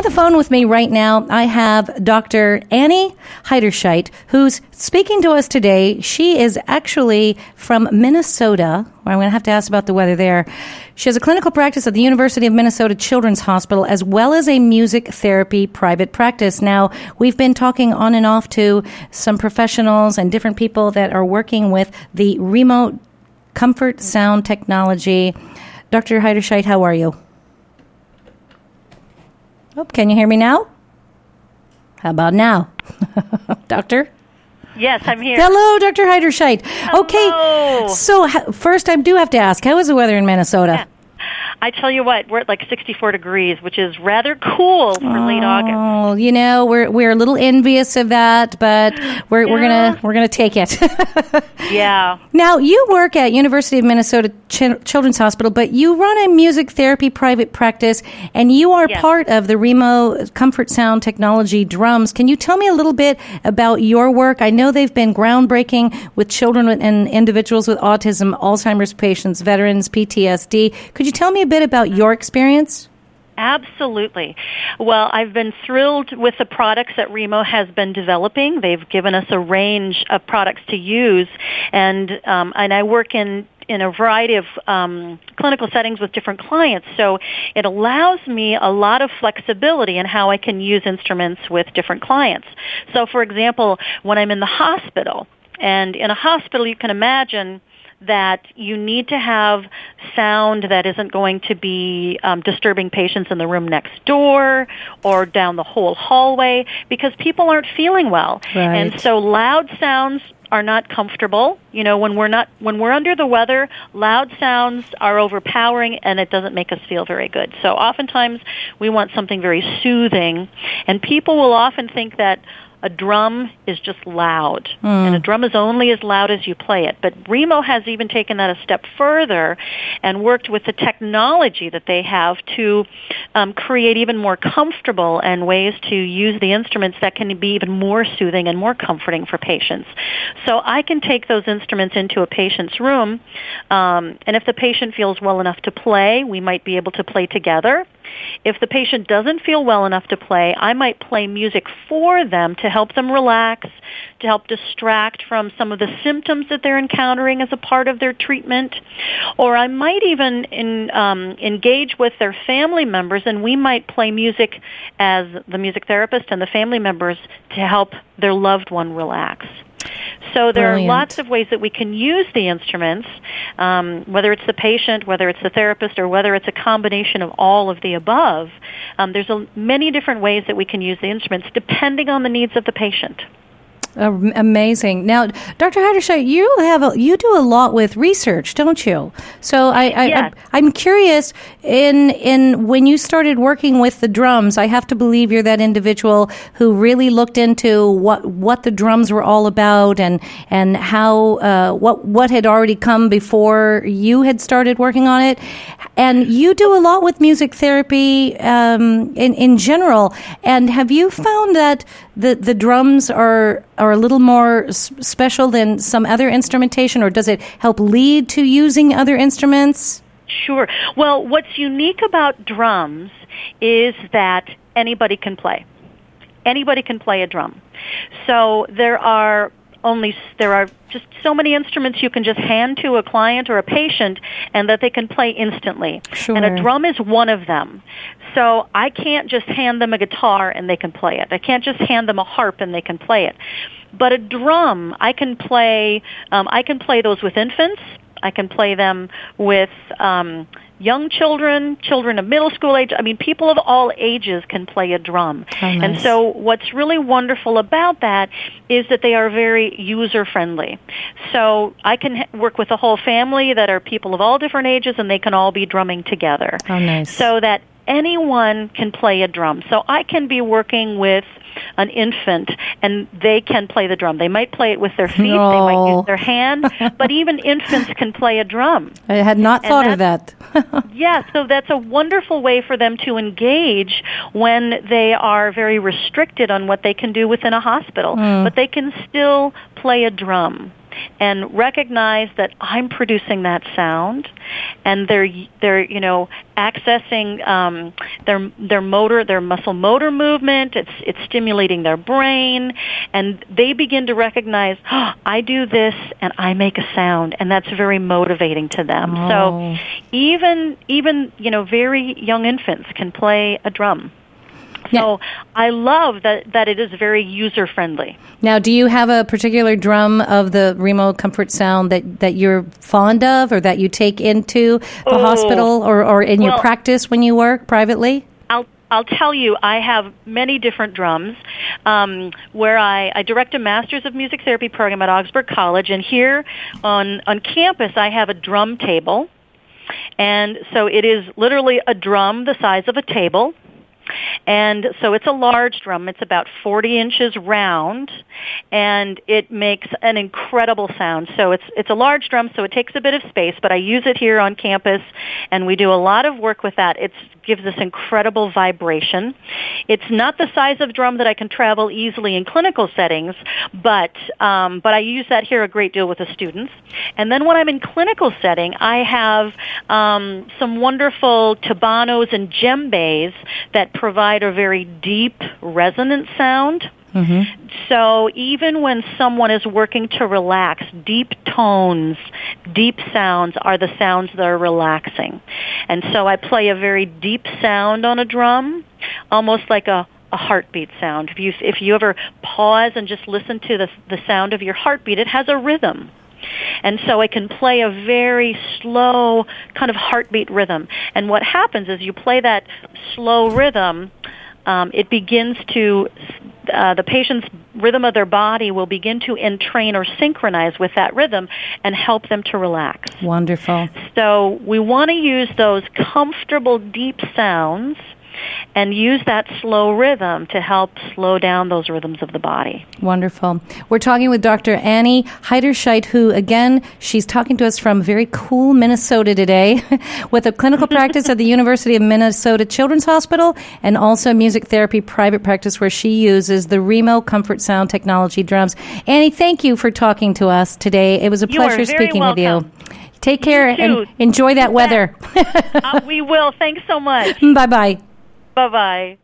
On the phone with me right now, I have Dr. Annie Heiderscheit, who's speaking to us today. She is actually from Minnesota. I'm going to have to ask about the weather there. She has a clinical practice at the University of Minnesota Children's Hospital, as well as a music therapy private practice. Now, we've been talking on and off to some professionals and different people that are working with the Remo Comfort Sound technology. Dr. Heiderscheit, how are you? Oh, can you hear me now? How about now? Doctor? Yes, I'm here. Hello, Dr. Heiderscheit. Hello. Okay, so first I do have to ask, how is the weather in Minnesota? Yeah. I tell you what, we're at like 64 degrees, which is rather cool for late August. Oh, you know, we're a little envious of that, but we're gonna take it. Yeah. Now, you work at University of Minnesota Children's Hospital, but you run a music therapy private practice, and you are part of the Remo Comfort Sound technology drums. Can you tell me a little bit about your work? I know they've been groundbreaking with children and individuals with autism, Alzheimer's patients, veterans, PTSD. Could you tell me a bit about your experience? Absolutely. Well, I've been thrilled with the products that Remo has been developing. They've given us a range of products to use, and I work in a variety of clinical settings with different clients, so it allows me a lot of flexibility in how I can use instruments with different clients. So, for example, when I'm in the hospital, and in a hospital you can imagine that you need to have sound that isn't going to be disturbing patients in the room next door or down the whole hallway, because people aren't feeling well. Right. And so loud sounds are not comfortable. You know, when we're under the weather, loud sounds are overpowering and it doesn't make us feel very good. So oftentimes we want something very soothing, and people will often think that a drum is just loud, and a drum is only as loud as you play it. But Remo has even taken that a step further and worked with the technology that they have to create even more comfortable and ways to use the instruments that can be even more soothing and more comforting for patients. So I can take those instruments into a patient's room, and if the patient feels well enough to play, we might be able to play together. If the patient doesn't feel well enough to play, I might play music for them to help them relax, to help distract from some of the symptoms that they're encountering as a part of their treatment. Or I might even engage with their family members, and we might play music as the music therapist and the family members to help their loved one relax. So there are lots of ways that we can use the instruments, whether it's the patient, whether it's the therapist, or whether it's a combination of all of the above. There's many different ways that we can use the instruments depending on the needs of the patient. Amazing. Now, Dr. Heiderscheit, you do a lot with research, don't you? So I'm curious. In when you started working with the drums, I have to believe you're that individual who really looked into what the drums were all about and how what had already come before you had started working on it. And you do a lot with music therapy in general. And have you found that the drums are a little more special than some other instrumentation, or does it help lead to using other instruments? Sure. Well, what's unique about drums is that anybody can play. Anybody can play a drum. So there are just so many instruments you can just hand to a client or a patient and that they can play instantly. Sure. And a drum is one of them. So I can't just hand them a guitar and they can play it. I can't just hand them a harp and they can play it. But a drum, I can play those with infants. I can play them with young children of middle school age. I mean, people of all ages can play a drum. Oh, nice. And so what's really wonderful about that is that they are very user-friendly. So I can work with a whole family that are people of all different ages, and they can all be drumming together. Oh, nice. So that anyone can play a drum. So I can be working with an infant, and they can play the drum. They might play it with their feet, they might use their hand, but even infants can play a drum. I had not thought of that. Yeah, so that's a wonderful way for them to engage when they are very restricted on what they can do within a hospital, but they can still play a drum. and recognize that I'm producing that sound, and they're accessing their muscle motor movement. It's stimulating their brain, and they begin to recognize, I do this and I make a sound, and that's very motivating to them. Oh. So even very young infants can play a drum. So I love that it is very user-friendly. Now, do you have a particular drum of the Remo Comfort Sound that you're fond of, or that you take into the hospital or in your practice when you work privately? I'll tell you, I have many different drums where I direct a Master's of Music Therapy program at Augsburg College, and here on campus I have a drum table. And so it is literally a drum the size of a table. And so it's a large drum. It's about 40 inches round, and it makes an incredible sound. So it's a large drum, so it takes a bit of space, but I use it here on campus, and we do a lot of work with that. It gives us incredible vibration. It's not the size of drum that I can travel easily in clinical settings, but I use that here a great deal with the students. And then when I'm in clinical setting, I have some wonderful tabanos and djembes that provide a very deep resonant sound. Mm-hmm. So even when someone is working to relax, deep tones, deep sounds are the sounds that are relaxing. And so I play a very deep sound on a drum, almost like a heartbeat sound. If you ever pause and just listen to the sound of your heartbeat, it has a rhythm. And so I can play a very slow kind of heartbeat rhythm. And what happens is you play that slow rhythm, it begins to, the patient's rhythm of their body will begin to entrain or synchronize with that rhythm and help them to relax. Wonderful. So we want to use those comfortable, deep sounds and use that slow rhythm to help slow down those rhythms of the body. Wonderful. We're talking with Dr. Annie Heiderscheit, who, again, she's talking to us from very cool Minnesota today, with a clinical practice at the University of Minnesota Children's Hospital, and also music therapy private practice where she uses the Remo Comfort Sound Technology drums. Annie, thank you for talking to us today. It was a pleasure speaking with you. Take care and enjoy that weather. We will. Thanks so much. Bye-bye. Bye-bye.